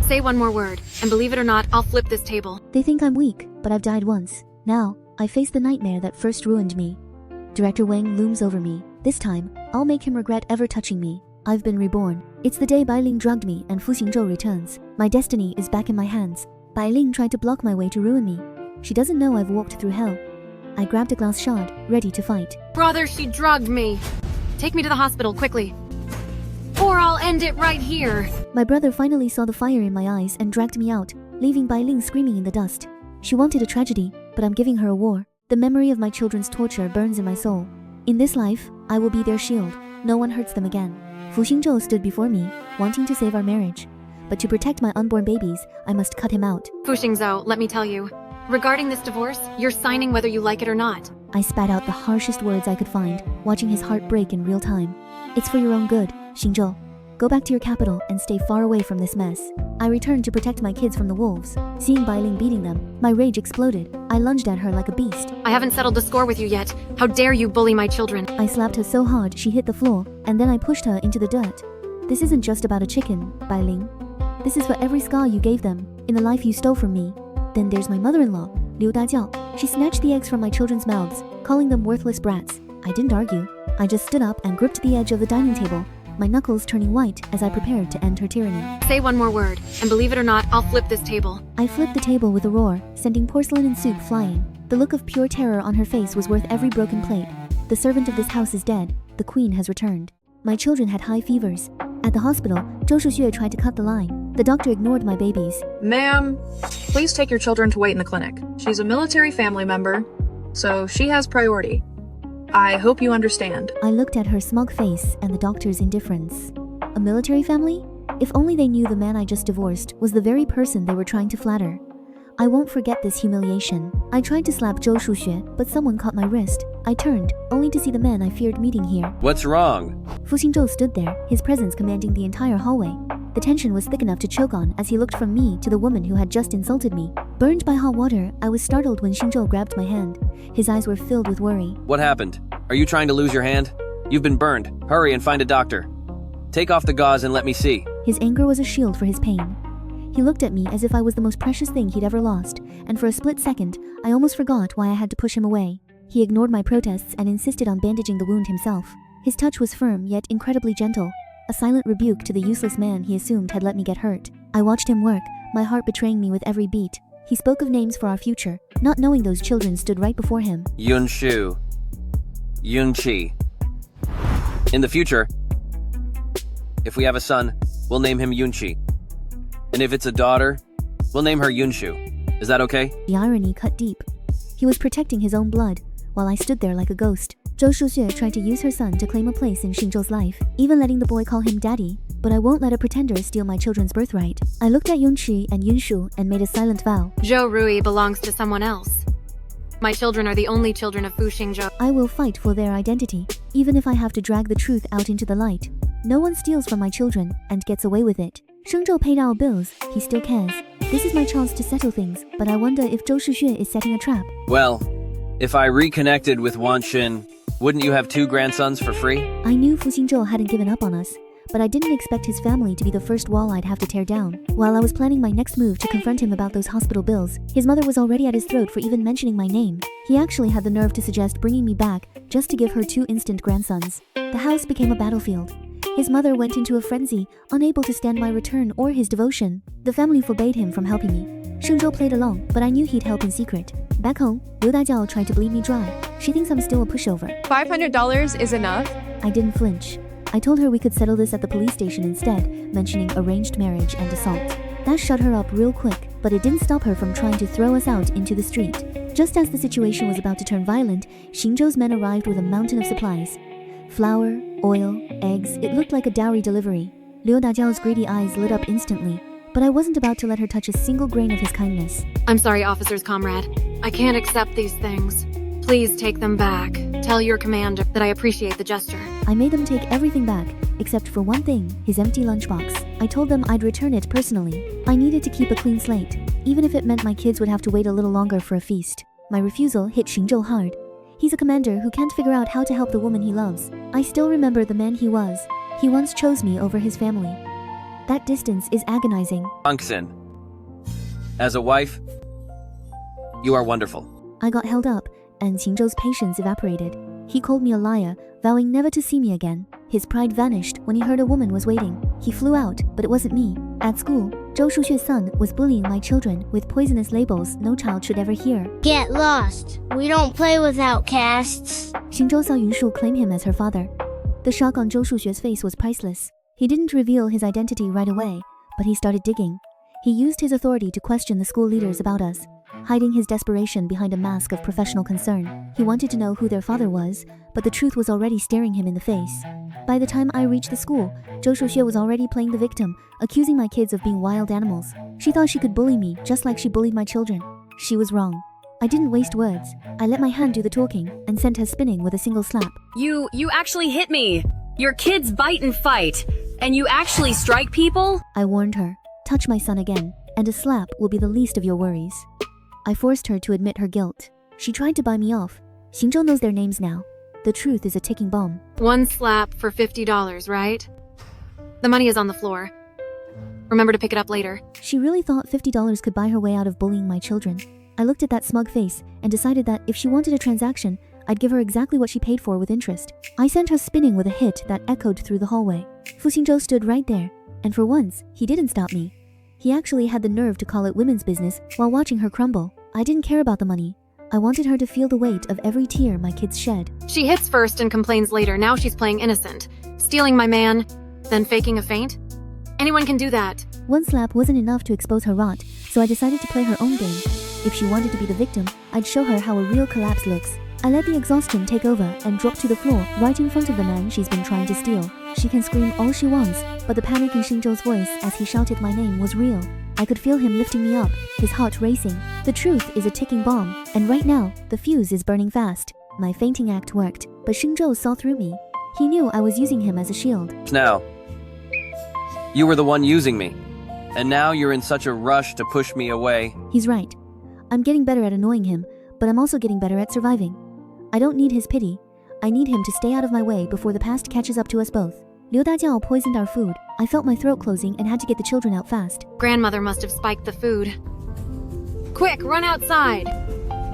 Say one more word, and believe it or not, I'll flip this table. They think I'm weak, but I've died once. Now, I face the nightmare that first ruined me. Director Wang looms over me. This time, I'll make him regret ever touching me. I've been reborn. It's the day Bai Ling drugged me and Fu Xingzhou returns. My destiny is back in my hands. Bai Ling tried to block my way to ruin me. She doesn't know I've walked through hell. I grabbed a glass shard, ready to fight. Brother, she drugged me. Take me to the hospital, quickly. Or I'll end it right here. My brother finally saw the fire in my eyes and dragged me out, leaving Bai Ling screaming in the dust. She wanted a tragedy, but I'm giving her a war. The memory of my children's torture burns in my soul. In this life, I will be their shield. No one hurts them again. Fu Xingzhou stood before me, wanting to save our marriage. But to protect my unborn babies, I must cut him out. Fu Xingzhou, let me tell you. Regarding this divorce, you're signing whether you like it or not. I spat out the harshest words I could find, watching his heart break in real time. It's for your own good, Xingzhou. Go back to your capital and stay far away from this mess. I returned to protect my kids from the wolves. Seeing Bai Ling beating them, my rage exploded. I lunged at her like a beast. I haven't settled the score with you yet. How dare you bully my children? I slapped her so hard she hit the floor, and then I pushed her into the dirt. This isn't just about a chicken, Bai Ling. This is for every scar you gave them, in the life you stole from me. Then there's my mother-in-law, Liu Dajiao. She snatched the eggs from my children's mouths, calling them worthless brats. I didn't argue. I just stood up and gripped the edge of the dining table, my knuckles turning white as I prepared to end her tyranny. Say one more word, and believe it or not, I'll flip this table. I flipped the table with a roar, sending porcelain and soup flying. The look of pure terror on her face was worth every broken plate. The servant of this house is dead. The queen has returned. My children had high fevers. At the hospital, Zhou Shuxue tried to cut the line. The doctor ignored my babies. Ma'am, please take your children to wait in the clinic. She's a military family member, so she has priority. I hope you understand. I looked at her smug face and the doctor's indifference. A military family? If only they knew the man I just divorced was the very person they were trying to flatter. I won't forget this humiliation. I tried to slap Zhou Shuxue, but someone caught my wrist. I turned, only to see the man I feared meeting here. What's wrong? Fu Xingzhou stood there, his presence commanding the entire hallway. The tension was thick enough to choke on as he looked from me to the woman who had just insulted me. Burned by hot water, I was startled when Xingzhou grabbed my hand. His eyes were filled with worry. What happened? Are you trying to lose your hand? You've been burned. Hurry and find a doctor. Take off the gauze and let me see. His anger was a shield for his pain. He looked at me as if I was the most precious thing he'd ever lost, and for a split second, I almost forgot why I had to push him away. He ignored my protests and insisted on bandaging the wound himself. His touch was firm yet incredibly gentle, a silent rebuke to the useless man he assumed had let me get hurt. I watched him work, my heart betraying me with every beat. He spoke of names for our future, not knowing those children stood right before him. Yunshu. Yunqi. In the future, if we have a son, we'll name him Yunqi. And if it's a daughter, we'll name her Yunshu. Is that okay? The irony cut deep. He was protecting his own blood, while I stood there like a ghost. Zhou Shuxue tried to use her son to claim a place in Xingzhou's life, even letting the boy call him daddy. But I won't let a pretender steal my children's birthright. I looked at Yunqi and Yunshu and made a silent vow. Zhou Rui belongs to someone else. My children are the only children of Fu Xingzhou. I will fight for their identity, even if I have to drag the truth out into the light. No one steals from my children and gets away with it. Shengzhou paid our bills, he still cares. This is my chance to settle things, but I wonder if Zhou Shuxue is setting a trap. Well, if I reconnected with Wanxin, wouldn't you have 2 grandsons for free? I knew Fu Xingzhou hadn't given up on us, but I didn't expect his family to be the first wall I'd have to tear down. While I was planning my next move to confront him about those hospital bills, his mother was already at his throat for even mentioning my name. He actually had the nerve to suggest bringing me back just to give her 2 instant grandsons. The house became a battlefield. His mother went into a frenzy, unable to stand my return or his devotion. The family forbade him from helping me. Shengzhou played along, but I knew he'd help in secret. Back home, Liu Dajiao tried to bleed me dry. She thinks I'm still a pushover. $500 is enough? I didn't flinch. I told her we could settle this at the police station instead, mentioning arranged marriage and assault. That shut her up real quick, but it didn't stop her from trying to throw us out into the street. Just as the situation was about to turn violent, Xingzhou's men arrived with a mountain of supplies. Flour, oil, eggs, it looked like a dowry delivery. Liu Dajiao's greedy eyes lit up instantly, but I wasn't about to let her touch a single grain of his kindness. I'm sorry, officer's comrade. I can't accept these things. Please take them back. Tell your commander that I appreciate the gesture. I made them take everything back, except for one thing, his empty lunchbox. I told them I'd return it personally. I needed to keep a clean slate, even if it meant my kids would have to wait a little longer for a feast. My refusal hit Xingzhou hard. He's a commander who can't figure out how to help the woman he loves. I still remember the man he was. He once chose me over his family. That distance is agonizing. Wanxin. As a wife, you are wonderful. I got held up, and Xingzhou's patience evaporated. He called me a liar, vowing never to see me again. His pride vanished when he heard a woman was waiting. He flew out, but it wasn't me. At school, Zhou Shuxue's son was bullying my children with poisonous labels no child should ever hear. Get lost. We don't play with outcasts. Xingzhou saw Yunshu claim him as her father. The shock on Zhou Shuxue's face was priceless. He didn't reveal his identity right away, but he started digging. He used his authority to question the school leaders about us, hiding his desperation behind a mask of professional concern. He wanted to know who their father was, but the truth was already staring him in the face. By the time I reached the school, Zhou Shuxue was already playing the victim, accusing my kids of being wild animals. She thought she could bully me just like she bullied my children. She was wrong. I didn't waste words. I let my hand do the talking and sent her spinning with a single slap. You actually hit me. Your kids bite and fight, and you actually strike people? I warned her. Touch my son again, and a slap will be the least of your worries. I forced her to admit her guilt. She tried to buy me off. Xingzhou knows their names now. The truth is a ticking bomb. One slap for $50, right? The money is on the floor. Remember to pick it up later. She really thought $50 could buy her way out of bullying my children. I looked at that smug face and decided that if she wanted a transaction, I'd give her exactly what she paid for with interest. I sent her spinning with a hit that echoed through the hallway. Fu Xingzhou stood right there, and for once, he didn't stop me. He actually had the nerve to call it women's business while watching her crumble. I didn't care about the money. I wanted her to feel the weight of every tear my kids shed. She hits first and complains later. Now she's playing innocent. Stealing my man, then faking a faint? Anyone can do that. One slap wasn't enough to expose her rot, so I decided to play her own game. If she wanted to be the victim, I'd show her how a real collapse looks. I let the exhaustion take over and dropped to the floor right in front of the man she's been trying to steal. She can scream all she wants, but the panic in Xingzhou's voice as he shouted my name was real. I could feel him lifting me up, his heart racing. The truth is a ticking bomb, and right now, the fuse is burning fast. My fainting act worked, but Xingzhou saw through me. He knew I was using him as a shield. Now, you were the one using me, and now you're in such a rush to push me away. He's right. I'm getting better at annoying him, but I'm also getting better at surviving. I don't need his pity. I need him to stay out of my way before the past catches up to us both. Liu Dajiao poisoned our food. I felt my throat closing and had to get the children out fast. Grandmother must have spiked the food. Quick, run outside.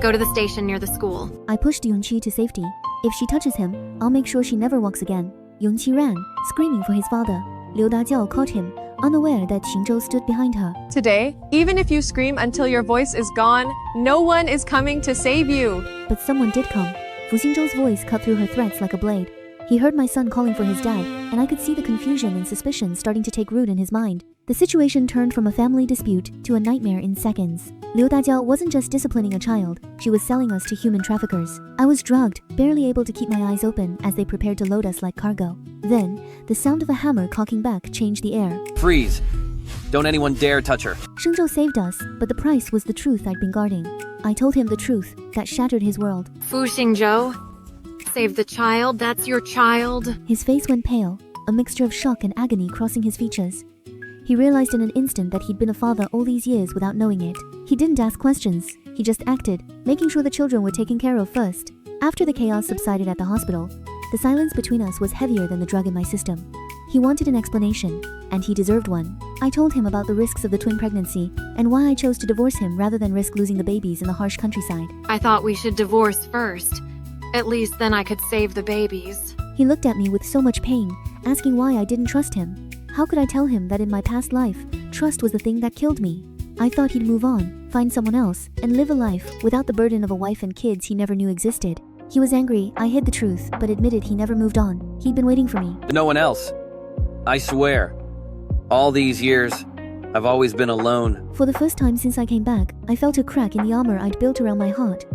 Go to the station near the school. I pushed Yunqi to safety. If she touches him, I'll make sure she never walks again. Yunqi ran, screaming for his father. Liu Dajiao caught him, unaware that Xingzhou stood behind her. Today, even if you scream until your voice is gone, no one is coming to save you. But someone did come. Fu Xingzhou's voice cut through her threats like a blade. He heard my son calling for his dad, and I could see the confusion and suspicion starting to take root in his mind. The situation turned from a family dispute to a nightmare in seconds. Liu Dajiao wasn't just disciplining a child, she was selling us to human traffickers. I was drugged, barely able to keep my eyes open as they prepared to load us like cargo. Then, the sound of a hammer cocking back changed the air. Freeze! Don't anyone dare touch her. Xingzhou saved us, but the price was the truth I'd been guarding. I told him the truth that shattered his world. Fu Xingzhou, save the child. That's your child. His face went pale, a mixture of shock and agony crossing his features. He realized in an instant that he'd been a father all these years without knowing it. He didn't ask questions. He just acted, making sure the children were taken care of first. After the chaos subsided at the hospital, the silence between us was heavier than the drug in my system. He wanted an explanation, and he deserved one. I told him about the risks of the twin pregnancy and why I chose to divorce him rather than risk losing the babies in the harsh countryside. I thought we should divorce first. At least then I could save the babies. He looked at me with so much pain, asking why I didn't trust him. How could I tell him that in my past life, trust was the thing that killed me? I thought he'd move on, find someone else, and live a life without the burden of a wife and kids he never knew existed. He was angry. I hid the truth, but admitted he never moved on. He'd been waiting for me. No one else. I swear. All these years, I've always been alone. For the first time since I came back, I felt a crack in the armor I'd built around my heart.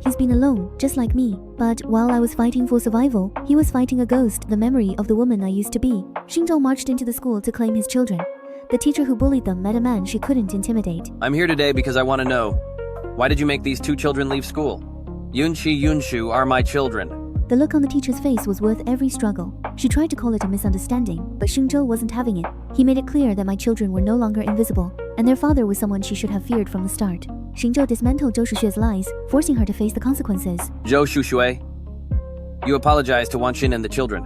He's been alone, just like me. But while I was fighting for survival, he was fighting a ghost, the memory of the woman I used to be. Xingzhou marched into the school to claim his children. The teacher who bullied them met a man she couldn't intimidate. I'm here today because I want to know, why did you make these two children leave school? Yunqi, Yunshu are my children. The look on the teacher's face was worth every struggle. She tried to call it a misunderstanding, but Xingzhou wasn't having it. He made it clear that my children were no longer invisible, and their father was someone she should have feared from the start. Xingzhou dismantled Zhou Shuxue's lies, forcing her to face the consequences. Zhou Shuxue, you apologize to Wanxin and the children.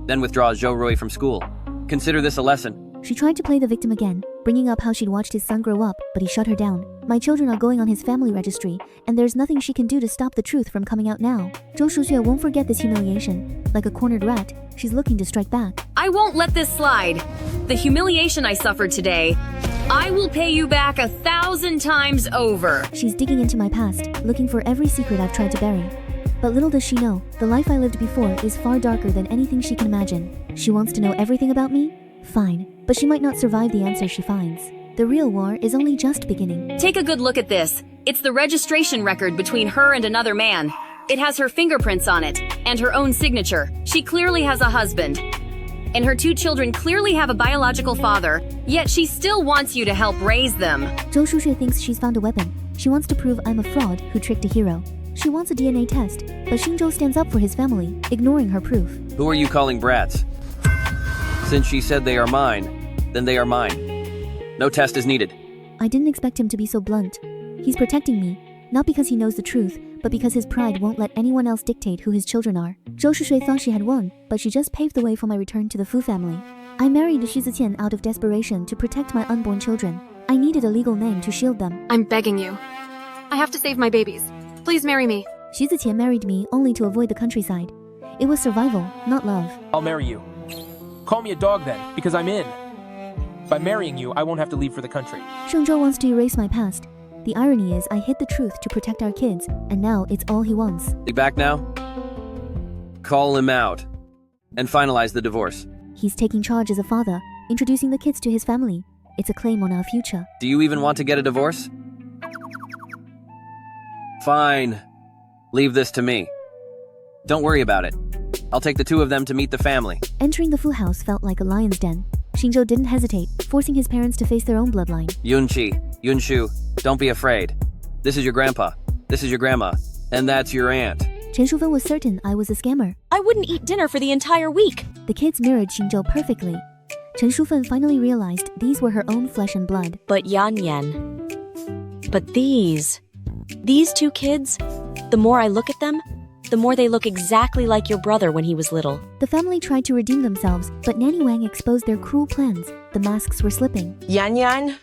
Then withdraw Zhou Rui from school. Consider this a lesson. She tried to play the victim again, bringing up how she'd watched his son grow up, but he shut her down. My children are going on his family registry, and there's nothing she can do to stop the truth from coming out now. Zhou Shuxue won't forget this humiliation. Like a cornered rat, she's looking to strike back. I won't let this slide. The humiliation I suffered today, I will pay you back 1,000 times over. She's digging into my past, looking for every secret I've tried to bury. But little does she know, the life I lived before is far darker than anything she can imagine. She wants to know everything about me? Fine, but she might not survive the answer she finds. The real war is only just beginning. Take a good look at this. It's the registration record between her and another man. It has her fingerprints on it, and her own signature. She clearly has a husband. And her 2 children clearly have a biological father, yet she still wants you to help raise them. Zhou Shuxue thinks she's found a weapon. She wants to prove I'm a fraud who tricked a hero. She wants a DNA test, but Xingzhou stands up for his family, ignoring her proof. Who are you calling brats? Since she said they are mine, then they are mine. No test is needed. I didn't expect him to be so blunt. He's protecting me, not because he knows the truth, but because his pride won't let anyone else dictate who his children are. Zhou Shuxue thought she had won, but she just paved the way for my return to the Fu family. I married Xu Ziqian out of desperation to protect my unborn children. I needed a legal name to shield them. I'm begging you. I have to save my babies. Please marry me. Xu Ziqian married me only to avoid the countryside. It was survival, not love. I'll marry you. Call me a dog then, because I'm in. By marrying you, I won't have to leave for the country. Xingzhou wants to erase my past. The irony is I hid the truth to protect our kids, and now it's all he wants. He back now? Call him out. And finalize the divorce. He's taking charge as a father, introducing the kids to his family. It's a claim on our future. Do you even want to get a divorce? Fine. Leave this to me. Don't worry about it. I'll take the 2 of them to meet the family. Entering the Fu house felt like a lion's den. Xingzhou didn't hesitate, forcing his parents to face their own bloodline. Yunshu, don't be afraid. This is your grandpa. This is your grandma. And that's your aunt. Chen Shufen was certain I was a scammer. I wouldn't eat dinner for the entire week. The kids mirrored Xingzhou perfectly. Chen Shufen finally realized these were her own flesh and blood. But Yan Yan. But these 2 kids, the more I look at them, the more they look exactly like your brother when he was little. The family tried to redeem themselves, but Nanny Wang exposed their cruel plans. The masks were slipping. Yan Yan,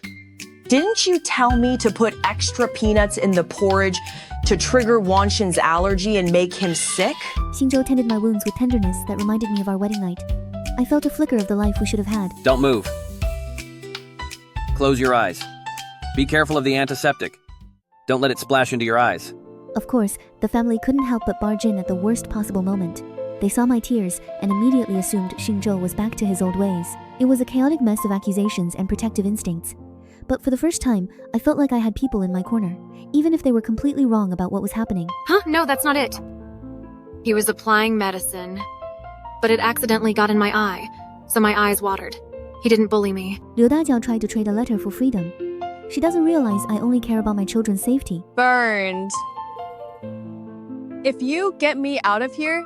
didn't you tell me to put extra peanuts in the porridge to trigger Wanxin's allergy and make him sick? Xingzhou tended my wounds with tenderness that reminded me of our wedding night. I felt a flicker of the life we should have had. Don't move. Close your eyes. Be careful of the antiseptic. Don't let it splash into your eyes. Of course, the family couldn't help but barge in at the worst possible moment. They saw my tears and immediately assumed Xingzhou was back to his old ways. It was a chaotic mess of accusations and protective instincts. But for the first time, I felt like I had people in my corner, even if they were completely wrong about what was happening. Huh? No, that's not it. He was applying medicine, but it accidentally got in my eye, so my eyes watered. He didn't bully me. Liu Dajiao tried to trade a letter for freedom. She doesn't realize I only care about my children's safety. Burned. If you get me out of here,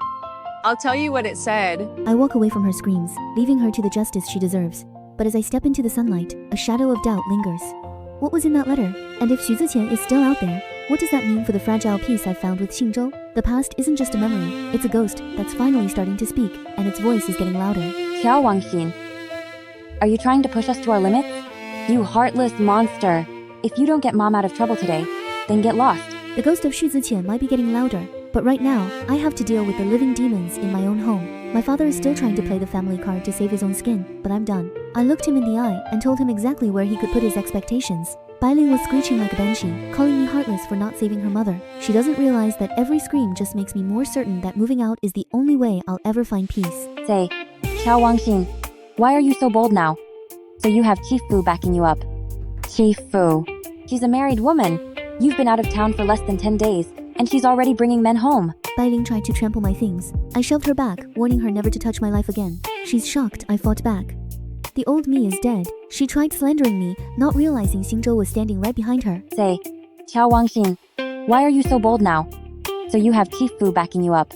I'll tell you what it said. I walk away from her screams, leaving her to the justice she deserves. But as I step into the sunlight, a shadow of doubt lingers. What was in that letter? And if Xu Ziqian is still out there, what does that mean for the fragile peace I've found with Xingzhou? The past isn't just a memory, it's a ghost that's finally starting to speak, and its voice is getting louder. Qiao Wanxin, are you trying to push us to our limits? You heartless monster. If you don't get Mom out of trouble today, then get lost. The ghost of Xu Ziqian might be getting louder, but right now, I have to deal with the living demons in my own home. My father is still trying to play the family card to save his own skin, but I'm done. I looked him in the eye and told him exactly where he could put his expectations. Bailing was screeching like a banshee, calling me heartless for not saving her mother. She doesn't realize that every scream just makes me more certain that moving out is the only way I'll ever find peace. Say, Qiao Wanxin, why are you so bold now? So you have Chief Fu backing you up. Chief Fu. She's a married woman. You've been out of town for less than 10 days, and she's already bringing men home. Bailing tried to trample my things. I shoved her back, warning her never to touch my life again. She's shocked I fought back. The old me is dead. She tried slandering me, not realizing Xingzhou was standing right behind her. Say, Qiao Wanxin, why are you so bold now? So you have Chief Fu backing you up.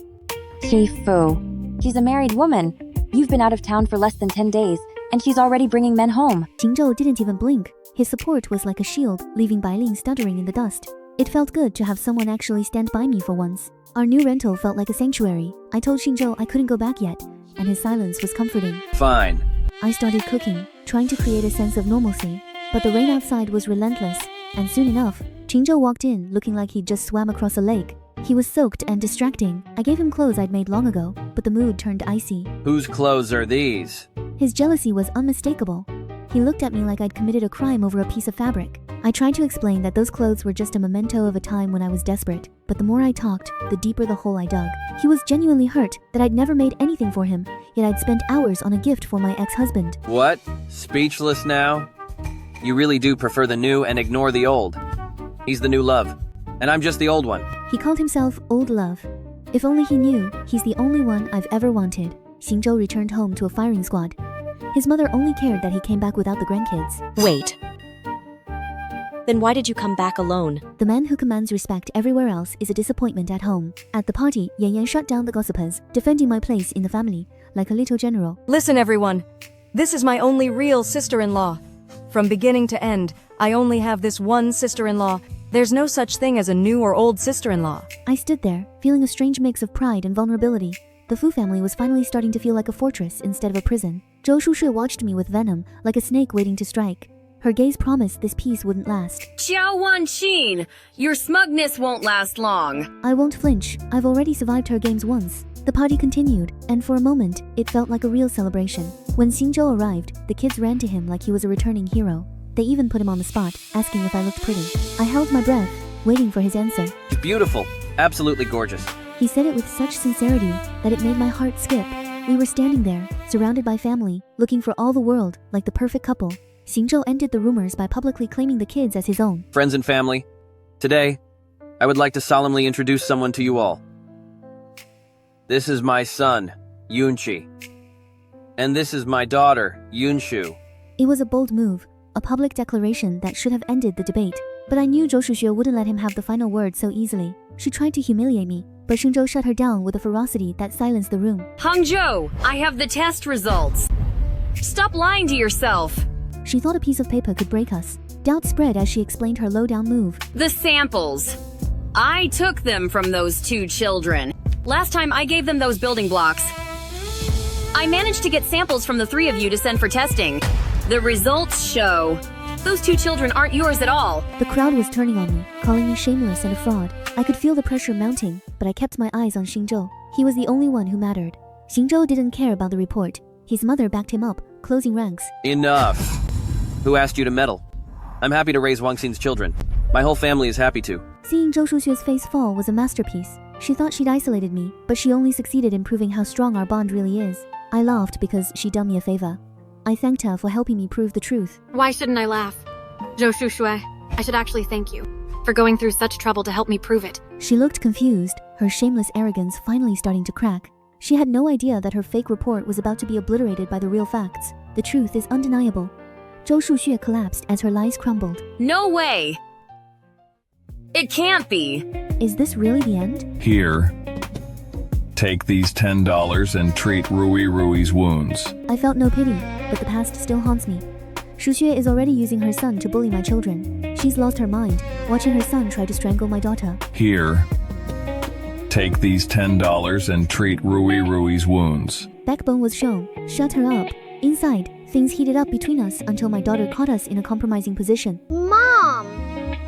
Chief Fu. She's a married woman. You've been out of town for less than 10 days, and she's already bringing men home. Xingzhou didn't even blink. His support was like a shield, leaving Bailing stuttering in the dust. It felt good to have someone actually stand by me for once. Our new rental felt like a sanctuary. I told Xingzhou I couldn't go back yet, and his silence was comforting. Fine. I started cooking. trying to create a sense of normalcy. But the rain outside was relentless, and soon enough, Xingzhou walked in looking like he'd just swam across a lake. He was soaked and distracting. I gave him clothes I'd made long ago, but the mood turned icy. Whose clothes are these? His jealousy was unmistakable. He looked at me like I'd committed a crime over a piece of fabric. I tried to explain that those clothes were just a memento of a time when I was desperate, but the more I talked, the deeper the hole I dug. He was genuinely hurt that I'd never made anything for him, yet I'd spent hours on a gift for my ex-husband. What? Speechless now? You really do prefer the new and ignore the old. He's the new love, and I'm just the old one. He called himself Old Love. If only he knew, he's the only one I've ever wanted. Xingzhou returned home to a firing squad. His mother only cared that he came back without the grandkids. Wait. Then why did you come back alone? The man who commands respect everywhere else is a disappointment at home. At the party, Yan Yan shut down the gossipers, defending my place in the family, like a little general. Listen, everyone. This is my only real sister-in-law. From beginning to end, I only have this one sister-in-law. There's no such thing as a new or old sister-in-law. I stood there, feeling a strange mix of pride and vulnerability. The Fu family was finally starting to feel like a fortress instead of a prison. Zhou Shushe watched me with venom, like a snake waiting to strike. Her gaze promised this peace wouldn't last. Qiao Wanxin, your smugness won't last long. I won't flinch. I've already survived her games once. The party continued, and for a moment, it felt like a real celebration. When Xingzhou arrived, the kids ran to him like he was a returning hero. They even put him on the spot, asking if I looked pretty. I held my breath, waiting for his answer. Beautiful. Absolutely gorgeous. He said it with such sincerity that it made my heart skip. We were standing there, surrounded by family, looking for all the world, like the perfect couple. Xingzhou ended the rumors by publicly claiming the kids as his own. Friends and family, today, I would like to solemnly introduce someone to you all. This is my son, Yunqi. And this is my daughter, Yunshu. It was a bold move, a public declaration that should have ended the debate. But I knew Zhou Shushe wouldn't let him have the final word so easily. She tried to humiliate me, but Xingzhou shut her down with a ferocity that silenced the room. Hangzhou, I have the test results. Stop lying to yourself. She thought a piece of paper could break us. Doubt spread as she explained her low-down move. The samples. I took them from those two children. Last time I gave them those building blocks. I managed to get samples from the three of you to send for testing. The results show those two children aren't yours at all. The crowd was turning on me, calling me shameless and a fraud. I could feel the pressure mounting, but I kept my eyes on Xingzhou. He was the only one who mattered. Xingzhou didn't care about the report. His mother backed him up, closing ranks. Enough. Who asked you to meddle? I'm happy to raise Wanxin's children. My whole family is happy to. Seeing Zhou Shushue's face fall was a masterpiece. She thought she'd isolated me, but she only succeeded in proving how strong our bond really is. I laughed because she'd done me a favor. I thanked her for helping me prove the truth. Why shouldn't I laugh? Zhou Shushue, I should actually thank you for going through such trouble to help me prove it. She looked confused, her shameless arrogance finally starting to crack. She had no idea that her fake report was about to be obliterated by the real facts. The truth is undeniable. Zhou Shushue collapsed as her lies crumbled. No way! It can't be! Is this really the end? Here. Take these $10 and treat Rui's wounds. I felt no pity, but the past still haunts me. Shuxue is already using her son to bully my children. She's lost her mind, watching her son try to strangle my daughter. Here. Take these $10 and treat Rui's wounds. Backbone was shown. Shut her up. Inside, things heated up between us until my daughter caught us in a compromising position. Mom!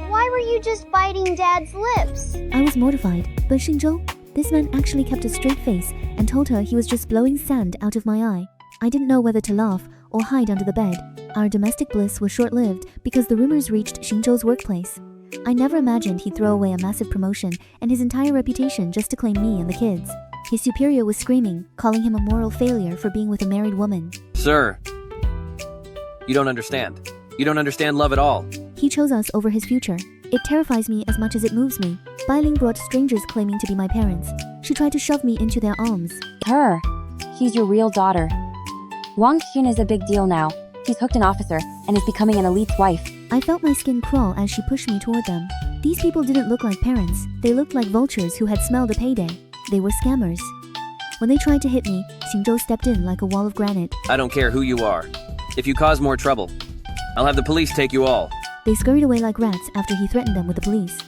Why were you just biting Dad's lips? I was mortified, but Xingzhou, this man actually kept a straight face and told her he was just blowing sand out of my eye. I didn't know whether to laugh or hide under the bed. Our domestic bliss was short-lived because the rumors reached Xingzhou's workplace. I never imagined he'd throw away a massive promotion and his entire reputation just to claim me and the kids. His superior was screaming, calling him a moral failure for being with a married woman. Sir, you don't understand. You don't understand love at all. He chose us over his future. It terrifies me as much as it moves me. Bailing brought strangers claiming to be my parents. She tried to shove me into their arms. Her. She's your real daughter. Wang Xun is a big deal now. He's hooked an officer and is becoming an elite's wife. I felt my skin crawl as she pushed me toward them. These people didn't look like parents. They looked like vultures who had smelled a payday. They were scammers. When they tried to hit me, Xingzhou stepped in like a wall of granite. I don't care who you are. If you cause more trouble, I'll have the police take you all. They scurried away like rats after he threatened them with the police.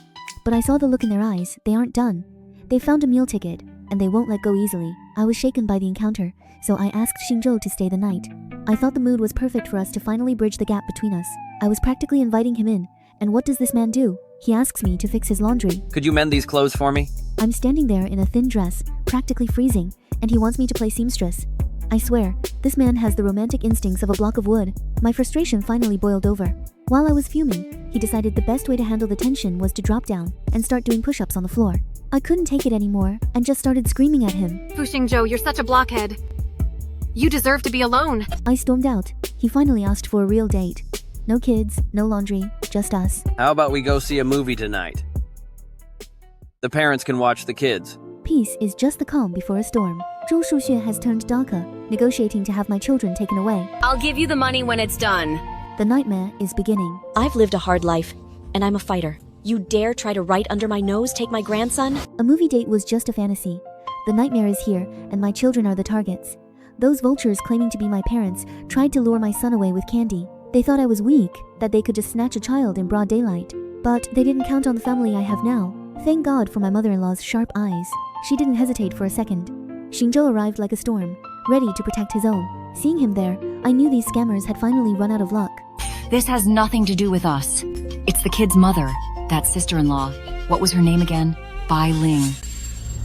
But I saw the look in their eyes. They aren't done. They found a meal ticket, and they won't let go easily. I was shaken by the encounter, so I asked Xingzhou to stay the night. I thought the mood was perfect for us to finally bridge the gap between us. I was practically inviting him in, and what does this man do? He asks me to fix his laundry. Could you mend these clothes for me? I'm standing there in a thin dress, practically freezing, and he wants me to play seamstress. I swear, this man has the romantic instincts of a block of wood. My frustration finally boiled over. While I was fuming, he decided the best way to handle the tension was to drop down and start doing push-ups on the floor. I couldn't take it anymore and just started screaming at him. Fu Xingzhou, you're such a blockhead. You deserve to be alone. I stormed out. He finally asked for a real date. No kids, no laundry, just us. How about we go see a movie tonight? The parents can watch the kids. Peace is just the calm before a storm. Zhou Shuxue has turned darker, negotiating to have my children taken away. I'll give you the money when it's done. The nightmare is beginning. I've lived a hard life, and I'm a fighter. You dare try to right under my nose take my grandson? A movie date was just a fantasy. The nightmare is here, and my children are the targets. Those vultures claiming to be my parents tried to lure my son away with candy. They thought I was weak, that they could just snatch a child in broad daylight. But they didn't count on the family I have now. Thank God for my mother-in-law's sharp eyes. She didn't hesitate for a second. Xingzhou arrived like a storm, ready to protect his own. Seeing him there, I knew these scammers had finally run out of luck. This has nothing to do with us. It's the kid's mother, that sister-in-law. What was her name again? Bai Ling.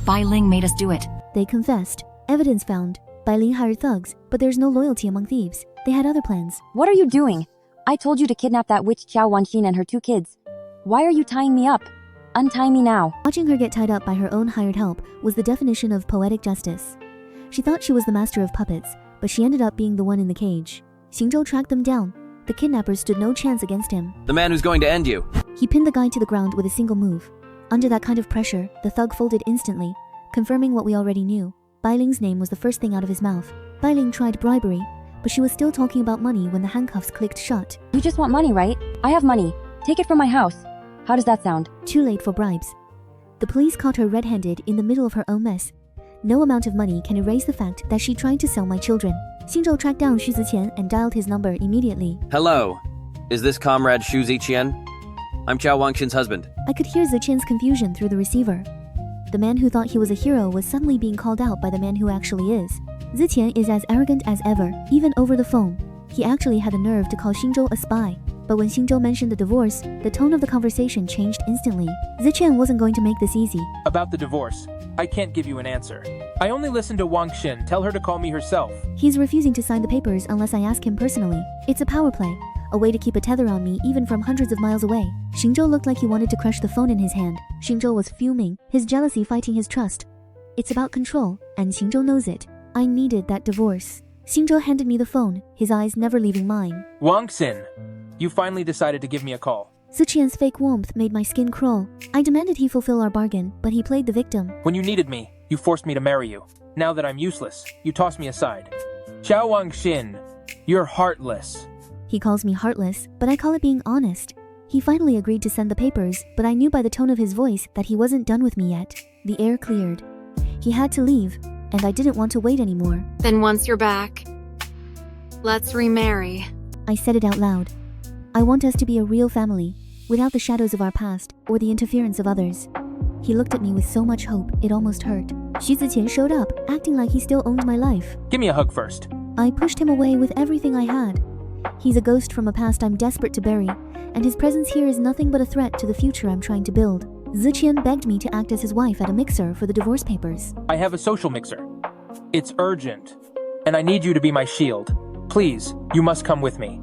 Bai Ling made us do it. They confessed. Evidence found. Bai Ling hired thugs, but there's no loyalty among thieves. They had other plans. What are you doing? I told you to kidnap that witch Qiao Wanxin and her 2 kids. Why are you tying me up? Untie me now. Watching her get tied up by her own hired help was the definition of poetic justice. She thought she was the master of puppets, but she ended up being the one in the cage. Xingzhou tracked them down. The kidnappers stood no chance against him. The man who's going to end you. He pinned the guy to the ground with a single move. Under that kind of pressure, the thug folded instantly, confirming what we already knew. Bai Ling's name was the first thing out of his mouth. Bai Ling tried bribery, but she was still talking about money when the handcuffs clicked shut. You just want money, right? I have money. Take it from my house. How does that sound? Too late for bribes. The police caught her red-handed in the middle of her own mess. No amount of money can erase the fact that she tried to sell my children. Xingzhou tracked down Xu Ziqian and dialed his number immediately. Hello. Is this comrade Xu Ziqian? I'm Qiao Wanxin's husband. I could hear Ziqian's confusion through the receiver. The man who thought he was a hero was suddenly being called out by the man who actually is. Ziqian is as arrogant as ever, even over the phone. He actually had the nerve to call Xingzhou a spy. But when Xingzhou mentioned the divorce, the tone of the conversation changed instantly. Ziqian wasn't going to make this easy. About the divorce, I can't give you an answer. I only listened to Wanxin tell her to call me herself. He's refusing to sign the papers unless I ask him personally. It's a power play, a way to keep a tether on me even from hundreds of miles away. Xingzhou looked like he wanted to crush the phone in his hand. Xingzhou was fuming, his jealousy fighting his trust. It's about control, and Xingzhou knows it. I needed that divorce. Xingzhou handed me the phone, his eyes never leaving mine. Wanxin, you finally decided to give me a call. Ziqian's fake warmth made my skin crawl. I demanded he fulfill our bargain, but he played the victim. When you needed me, you forced me to marry you. Now that I'm useless, you toss me aside. Qiao Wanxin, you're heartless. He calls me heartless, but I call it being honest. He finally agreed to send the papers, but I knew by the tone of his voice that he wasn't done with me yet. The air cleared. He had to leave, and I didn't want to wait anymore. Then once you're back, let's remarry. I said it out loud. I want us to be a real family, without the shadows of our past or the interference of others. He looked at me with so much hope, it almost hurt. Xu Ziqian showed up, acting like he still owned my life. Give me a hug first. I pushed him away with everything I had. He's a ghost from a past I'm desperate to bury, and his presence here is nothing but a threat to the future I'm trying to build. Ziqian begged me to act as his wife at a mixer for the divorce papers. I have a social mixer. It's urgent, and I need you to be my shield. Please, you must come with me.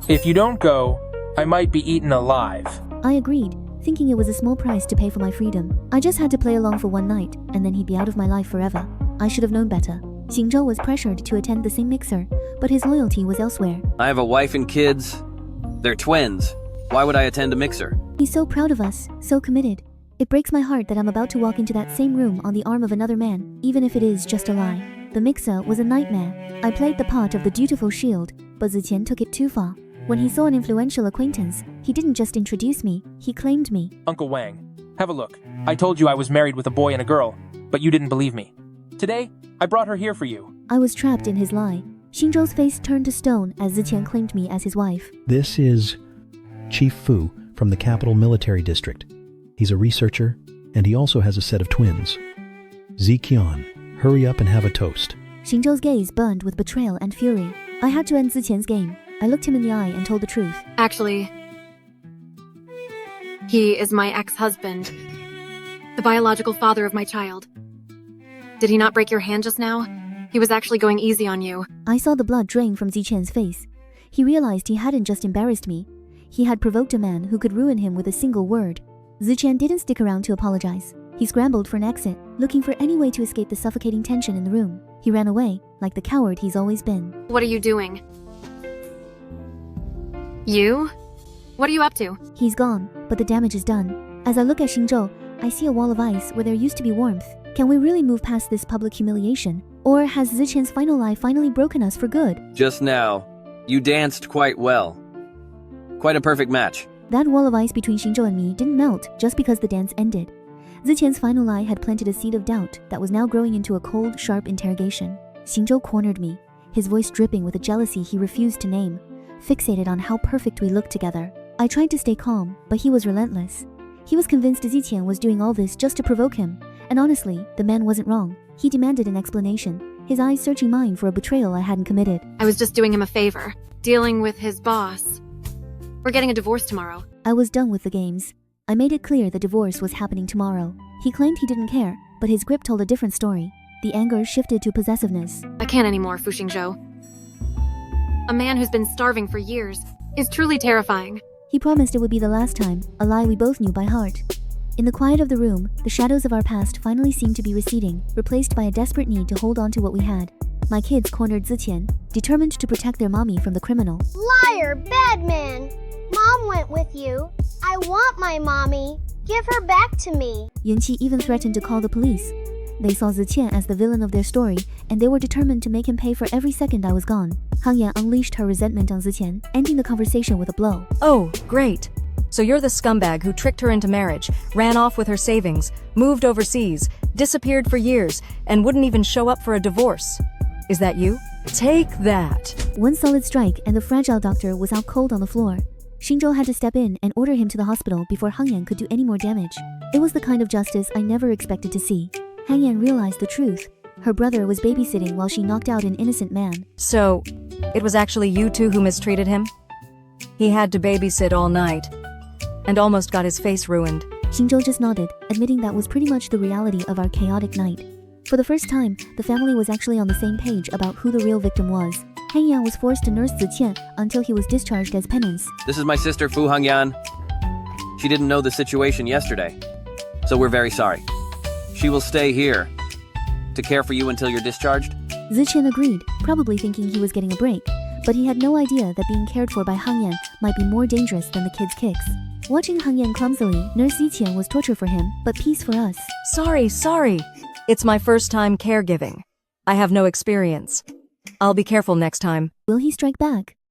If you don't go, I might be eaten alive. I agreed, thinking it was a small price to pay for my freedom. I just had to play along for one night, and then he'd be out of my life forever. I should have known better. Xingzhou was pressured to attend the same mixer, but his loyalty was elsewhere. I have a wife and kids. They're twins. Why would I attend a mixer? He's so proud of us, so committed. It breaks my heart that I'm about to walk into that same room on the arm of another man, even if it is just a lie. The mixer was a nightmare. I played the part of the dutiful shield, but Ziqian took it too far. When he saw an influential acquaintance, he didn't just introduce me, he claimed me. Uncle Wang, have a look. I told you I was married with a boy and a girl, but you didn't believe me. Today, I brought her here for you. I was trapped in his lie. Xingzhou's face turned to stone as Ziqian claimed me as his wife. This is Chief Fu from the Capital Military District. He's a researcher, and he also has a set of twins. Ziqian, hurry up and have a toast. Xingzhou's gaze burned with betrayal and fury. I had to end Ziqian's game. I looked him in the eye and told the truth. Actually, he is my ex-husband, the biological father of my child. Did he not break your hand just now? He was actually going easy on you. I saw the blood drain from Ziqian's face. He realized he hadn't just embarrassed me. He had provoked a man who could ruin him with a single word. Ziqian didn't stick around to apologize. He scrambled for an exit, looking for any way to escape the suffocating tension in the room. He ran away, like the coward he's always been. What are you doing? You? What are you up to? He's gone, but the damage is done. As I look at Xingzhou, I see a wall of ice where there used to be warmth. Can we really move past this public humiliation? Or has Ziqian's final lie finally broken us for good? Just now, you danced quite well. Quite a perfect match. That wall of ice between Xingzhou and me didn't melt just because the dance ended. Ziqian's final lie had planted a seed of doubt that was now growing into a cold, sharp interrogation. Xingzhou cornered me, his voice dripping with a jealousy he refused to name, fixated on how perfect we looked together. I tried to stay calm, but he was relentless. He was convinced Ziqian was doing all this just to provoke him, and honestly, the man wasn't wrong. He demanded an explanation, his eyes searching mine for a betrayal I hadn't committed. I was just doing him a favor, dealing with his boss. We're getting a divorce tomorrow. I was done with the games. I made it clear the divorce was happening tomorrow. He claimed he didn't care, but his grip told a different story. The anger shifted to possessiveness. I can't anymore, Fu Xingzhou. A man who's been starving for years is truly terrifying. He promised it would be the last time, a lie we both knew by heart. In the quiet of the room, the shadows of our past finally seemed to be receding, replaced by a desperate need to hold on to what we had. My kids cornered Ziqian, determined to protect their mommy from the criminal. Liar, bad man! Mom went with you. I want my mommy. Give her back to me. Yunqi even threatened to call the police. They saw Ziqian as the villain of their story, and they were determined to make him pay for every second I was gone. Hangyan unleashed her resentment on Ziqian, ending the conversation with a blow. Oh, great. So you're the scumbag who tricked her into marriage, ran off with her savings, moved overseas, disappeared for years, and wouldn't even show up for a divorce. Is that you? Take that. One solid strike and the fragile doctor was out cold on the floor. Xingzhou had to step in and order him to the hospital before Hangyan could do any more damage. It was the kind of justice I never expected to see. Hangyan realized the truth. Her brother was babysitting while she knocked out an innocent man. So, it was actually you two who mistreated him? He had to babysit all night, and almost got his face ruined. Xingzhou just nodded, admitting that was pretty much the reality of our chaotic night. For the first time, the family was actually on the same page about who the real victim was. Hangyan was forced to nurse Ziqian until he was discharged as penance. This is my sister Fu Hangyan. She didn't know the situation yesterday, so we're very sorry. She will stay here to care for you until you're discharged. Ziqian agreed, probably thinking he was getting a break, but he had no idea that being cared for by Hangyan might be more dangerous than the kids' kicks. Watching Hangyan clumsily nurse Ziqian was torture for him, but peace for us. Sorry. It's my first time caregiving. I have no experience. I'll be careful next time. Will he strike back?